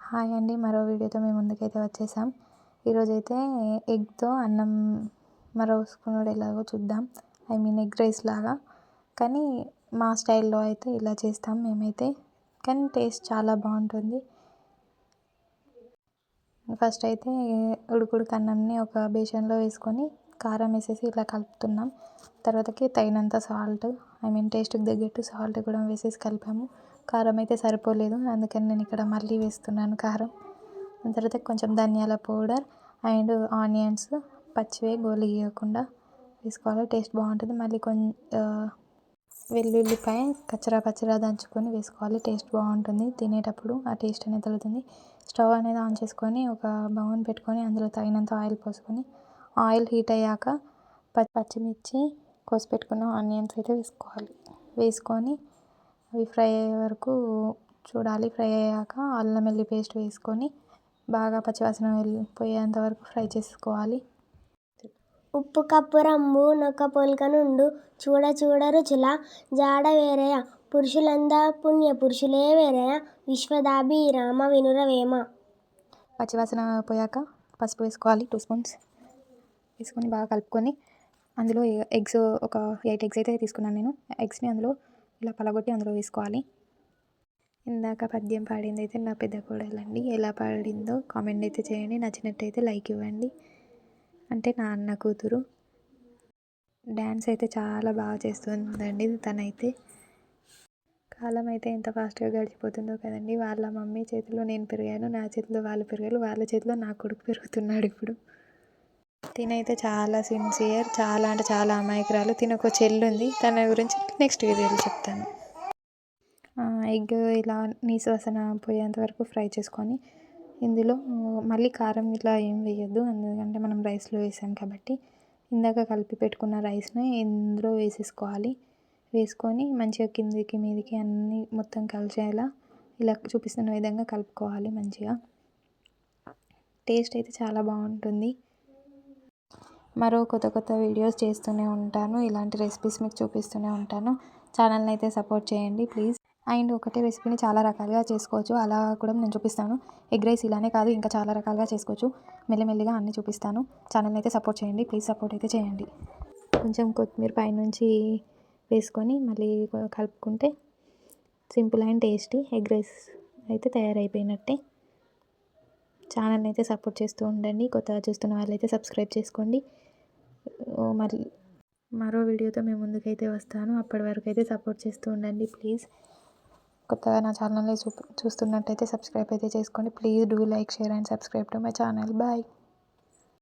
Hi అండి, మరో వీడియోతో మేము ముందుకైతే వచ్చేసాం. ఈరోజైతే ఎగ్తో అన్నం మరోసుకునుడు ఎలాగో చూద్దాం. ఎగ్ రైస్ లాగా, కానీ మా స్టైల్లో అయితే ఇలా చేస్తాం మేమైతే. కానీ టేస్ట్ చాలా బాగుంటుంది. ఫస్ట్ అయితే ఉడుకుడుకు అన్నంని ఒక బేషన్లో వేసుకొని కారం వేసేసి ఇలా కలుపుతున్నాం. తర్వాతకి తగినంత సాల్ట్, టేస్ట్కి తగ్గట్టు సాల్ట్ కూడా వేసేసి కలిపాము. కారం అయితే సరిపోలేదు, అందుకని నేను ఇక్కడ మళ్ళీ వేస్తున్నాను కారం. దాని తర్వాత కొంచెం ధనియాల పౌడర్ అండ్ ఆనియన్స్ పచ్చివే గోలియకుండా వేసుకోవాలి, టేస్ట్ బాగుంటుంది. మళ్ళీ వెల్లుల్లిపాయ కచ్చరా దంచుకొని వేసుకోవాలి, టేస్ట్ బాగుంటుంది. తినేటప్పుడు ఆ టేస్ట్ అనేది తెలుస్తుంది. స్టవ్ అనేది ఆన్ చేసుకొని ఒక బౌల్ పెట్టుకొని అందులో తగినంత ఆయిల్ పోసుకొని, ఆయిల్ హీట్ అయ్యాక పచ్చిమిర్చి కోసి పెట్టుకున్న ఆనియన్స్ అయితే వేసుకొని అవి ఫ్రై అయ్యే వరకు చూడాలి. ఫ్రై అయ్యాక అల్లం వెల్లుల్లి పేస్ట్ వేసుకొని బాగా పచ్చివాసన పోయేంత వరకు ఫ్రై చేసుకోవాలి. ఉప్పు కప్పు రంబు నొక్క పోలిక నుండు చూడ రుచుల జాడ వేరయ పురుషులందా పుణ్య పురుషులే వేరయ విశ్వదాభిరామ వినురవేమ. పచ్చివాసన పోయాక పసుపు వేసుకోవాలి, 2 స్పూన్స్ వేసుకొని బాగా కలుపుకొని అందులో ఎగ్స్ ఒక 8 ఎగ్స్ అయితే తీసుకున్నాను నేను. ఎగ్స్ని అందులో ఇలా పలగొట్టి అందులో వేసుకోవాలి. ఇందాక పద్యం పాడింది అయితే నా పెద్ద కోడలండి. ఎలా పాడిందో కామెంట్ అయితే చేయండి, నచ్చినట్టయితే లైక్ ఇవ్వండి. అంటే నా అన్న కూతురు. డ్యాన్స్ అయితే చాలా బాగా చేస్తుందండి తనైతే. కాలం అయితే ఎంత ఫాస్ట్గా గడిచిపోతుందో కదండి. వాళ్ళ మమ్మీ చేతిలో నేను పెరిగాను, నా చేతిలో వాళ్ళు పెరిగారు, వాళ్ళ చేతిలో నా కొడుకు పెరుగుతున్నాడు ఇప్పుడు. తినైతే చాలా సిన్సియర్, చాలా అంటే చాలా అమాయకురాలు. తినొక చెల్లి ఉంది, తన గురించి నెక్స్ట్ వీడియోలో చెప్తాను. ఎగ్ ఇలా నీసు వాసన పోయేంత వరకు ఫ్రై చేసుకొని ఇందులో మళ్ళీ కారం ఇట్లా ఏం వేయొద్దు, ఎందుకంటే మనం రైస్లో వేసాం కాబట్టి. ఇందాక కలిపి పెట్టుకున్న రైస్ని ఇందులో వేసేసుకోవాలి. వేసుకొని మంచిగా కిందికి మీదికి అన్నీ మొత్తం కలిసేలా ఇలా చూపిస్తున్న విధంగా కలుపుకోవాలి మంచిగా. టేస్ట్ అయితే చాలా బాగుంటుంది. మరో కొత్త వీడియోస్ చేస్తూనే ఉంటాను, ఇలాంటి రెసిపీస్ మీకు చూపిస్తూనే ఉంటాను. ఛానల్ని అయితే సపోర్ట్ చేయండి ప్లీజ్. అండ్ ఒకటే రెసిపీని చాలా రకాలుగా చేసుకోవచ్చు, అలా కూడా నేను చూపిస్తాను. ఎగ్ రైస్ ఇలానే కాదు, ఇంకా చాలా రకాలుగా చేసుకోవచ్చు. మెల్లిమెల్లిగా అన్నీ చూపిస్తాను. ఛానల్ని అయితే సపోర్ట్ చేయండి ప్లీజ్, సపోర్ట్ అయితే చేయండి. కొంచెం కొత్తిమీర పైనుంచి వేసుకొని మళ్ళీ కలుపుకుంటే simple and tasty egg rice అయితే తయారైపోయినట్టే. ఛానల్ని అయితే సపోర్ట్ చేస్తూ ఉండండి. కొత్తగా చూస్తున్న వాళ్ళైతే సబ్స్క్రైబ్ చేసుకోండి. మరో వీడియోతో మేము ముందుకైతే వస్తాను. అప్పటి వరకు అయితే సపోర్ట్ చేస్తూ ఉండండి ప్లీజ్. కొత్తగా నా ఛానల్ని చూస్తున్నట్టయితే సబ్స్క్రైబ్ అయితే చేసుకోండి please. Do like, share and subscribe to my channel. Bye.